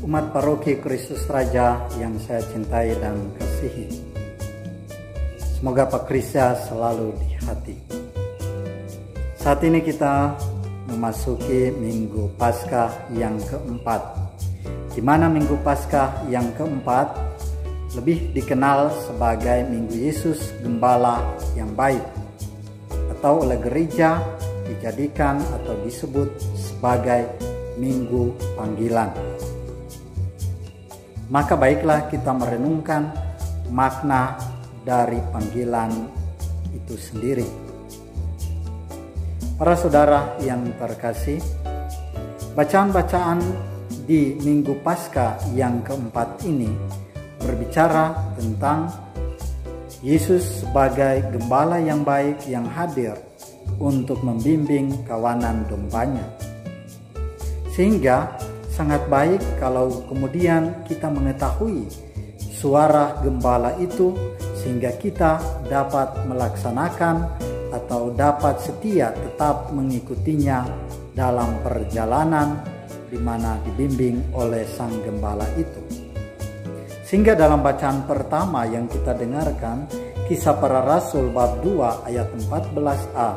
Umat Paroki Kristus Raja yang saya cintai dan kasihi, semoga Pak Krisya selalu di hati. Saat ini kita memasuki Minggu Paskah yang keempat, di mana Minggu Paskah yang keempat lebih dikenal sebagai Minggu Yesus Gembala yang Baik, atau oleh gereja dijadikan atau disebut sebagai Minggu Panggilan. Maka baiklah kita merenungkan makna dari panggilan itu sendiri. Para saudara yang terkasih, bacaan-bacaan di Minggu Paskah yang keempat ini berbicara tentang Yesus sebagai gembala yang baik yang hadir untuk membimbing kawanan dombanya. Sehingga sangat baik kalau kemudian kita mengetahui suara gembala itu, sehingga kita dapat melaksanakan atau dapat setia tetap mengikutinya dalam perjalanan di mana dibimbing oleh sang gembala itu. Sehingga dalam bacaan pertama yang kita dengarkan, Kisah Para Rasul bab 2 ayat 14a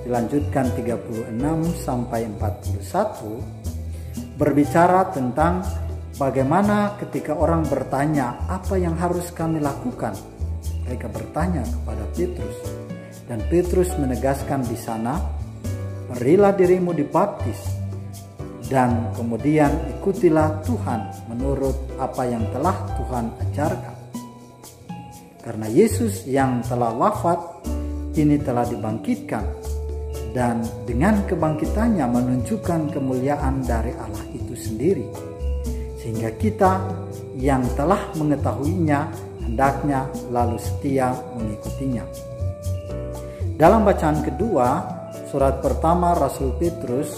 dilanjutkan 36 sampai 41 berbicara tentang bagaimana ketika orang bertanya apa yang harus kami lakukan. Mereka bertanya kepada Petrus, dan Petrus menegaskan di sana, berilah dirimu dibaptis dan kemudian ikutilah Tuhan menurut apa yang telah Tuhan ajarkan. Karena Yesus yang telah wafat ini telah dibangkitkan, dan dengan kebangkitannya menunjukkan kemuliaan dari Allah itu sendiri. Sehingga kita yang telah mengetahuinya hendaknya lalu setia mengikutinya. Dalam bacaan kedua, surat pertama Rasul Petrus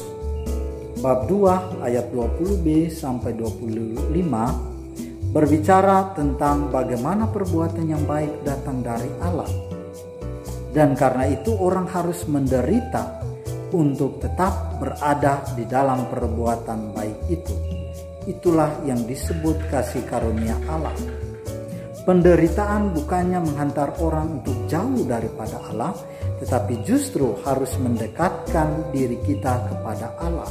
bab 2 ayat 20b sampai 25 berbicara tentang bagaimana perbuatan yang baik datang dari Allah. Dan karena itu orang harus menderita untuk tetap berada di dalam perbuatan baik itu. Itulah yang disebut kasih karunia Allah. Penderitaan bukannya menghantar orang untuk jauh daripada Allah, tetapi justru harus mendekatkan diri kita kepada Allah.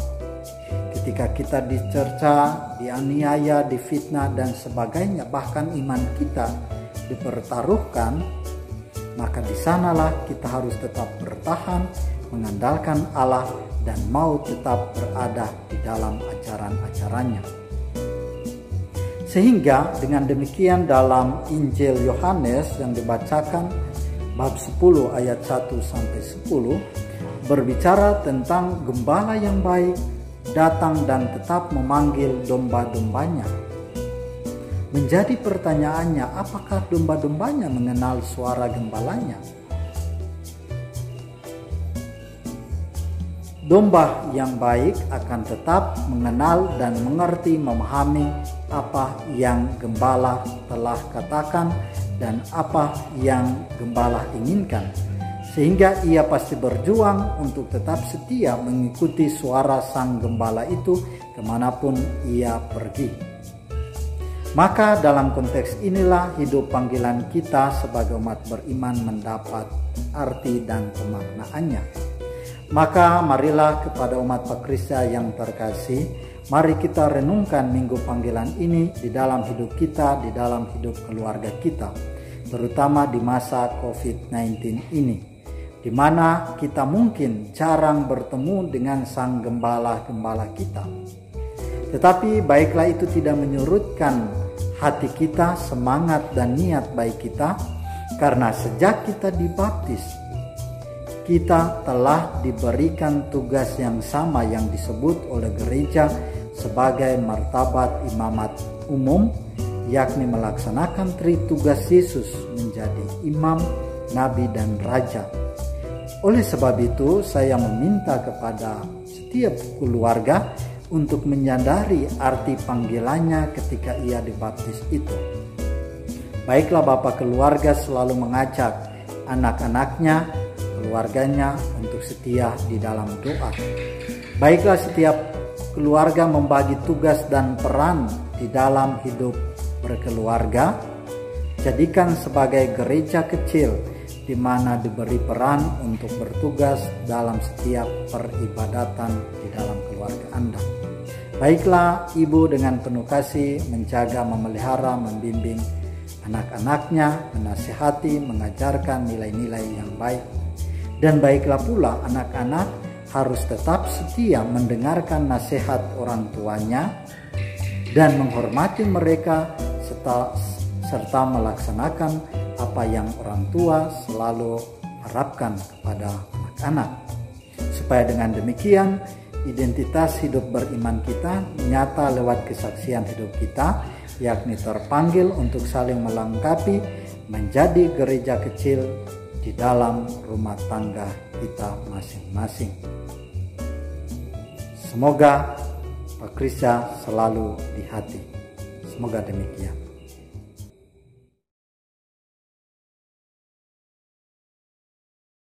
Ketika kita dicerca, dianiaya, difitnah dan sebagainya, bahkan iman kita dipertaruhkan, maka di sanalah kita harus tetap bertahan, mengandalkan Allah dan mau tetap berada di dalam ajaran-ajarannya. Sehingga dengan demikian dalam Injil Yohanes yang dibacakan bab 10 ayat 1 sampai 10 berbicara tentang gembala yang baik datang dan tetap memanggil domba-dombanya. Menjadi pertanyaannya, apakah domba-dombanya mengenal suara gembalanya? Domba yang baik akan tetap mengenal dan mengerti, memahami apa yang gembala telah katakan dan apa yang gembala inginkan. Sehingga ia pasti berjuang untuk tetap setia mengikuti suara sang gembala itu kemanapun ia pergi. Maka dalam konteks inilah hidup panggilan kita sebagai umat beriman mendapat arti dan pemaknaannya. Maka marilah kepada umat Pak Krisya yang terkasih, mari kita renungkan minggu panggilan ini di dalam hidup kita, di dalam hidup keluarga kita, terutama di masa COVID-19 ini, di mana kita mungkin jarang bertemu dengan sang gembala-gembala kita. Tetapi baiklah itu tidak menyurutkan hati kita, semangat dan niat baik kita, karena sejak kita dibaptis, kita telah diberikan tugas yang sama yang disebut oleh gereja sebagai martabat imamat umum, yakni melaksanakan tugas Yesus menjadi imam, nabi dan raja. Oleh sebab itu, saya meminta kepada setiap keluarga untuk menyadari arti panggilannya ketika ia dibaptis itu. Baiklah Bapak keluarga selalu mengajak anak-anaknya, keluarganya untuk setia di dalam doa. Baiklah setiap keluarga membagi tugas dan peran di dalam hidup berkeluarga. Jadikan sebagai gereja kecil di mana diberi peran untuk bertugas dalam setiap peribadatan di dalam keluarga Anda. Baiklah ibu dengan penuh kasih menjaga, memelihara, membimbing anak-anaknya, menasihati, mengajarkan nilai-nilai yang baik. Dan baiklah pula anak-anak harus tetap setia mendengarkan nasihat orang tuanya dan menghormati mereka serta melaksanakan apa yang orang tua selalu harapkan kepada anak-anak. Supaya dengan demikian identitas hidup beriman kita nyata lewat kesaksian hidup kita, yakni terpanggil untuk saling melengkapi menjadi gereja kecil di dalam rumah tangga kita masing-masing. Semoga Pak Krisya selalu di hati. Semoga demikian.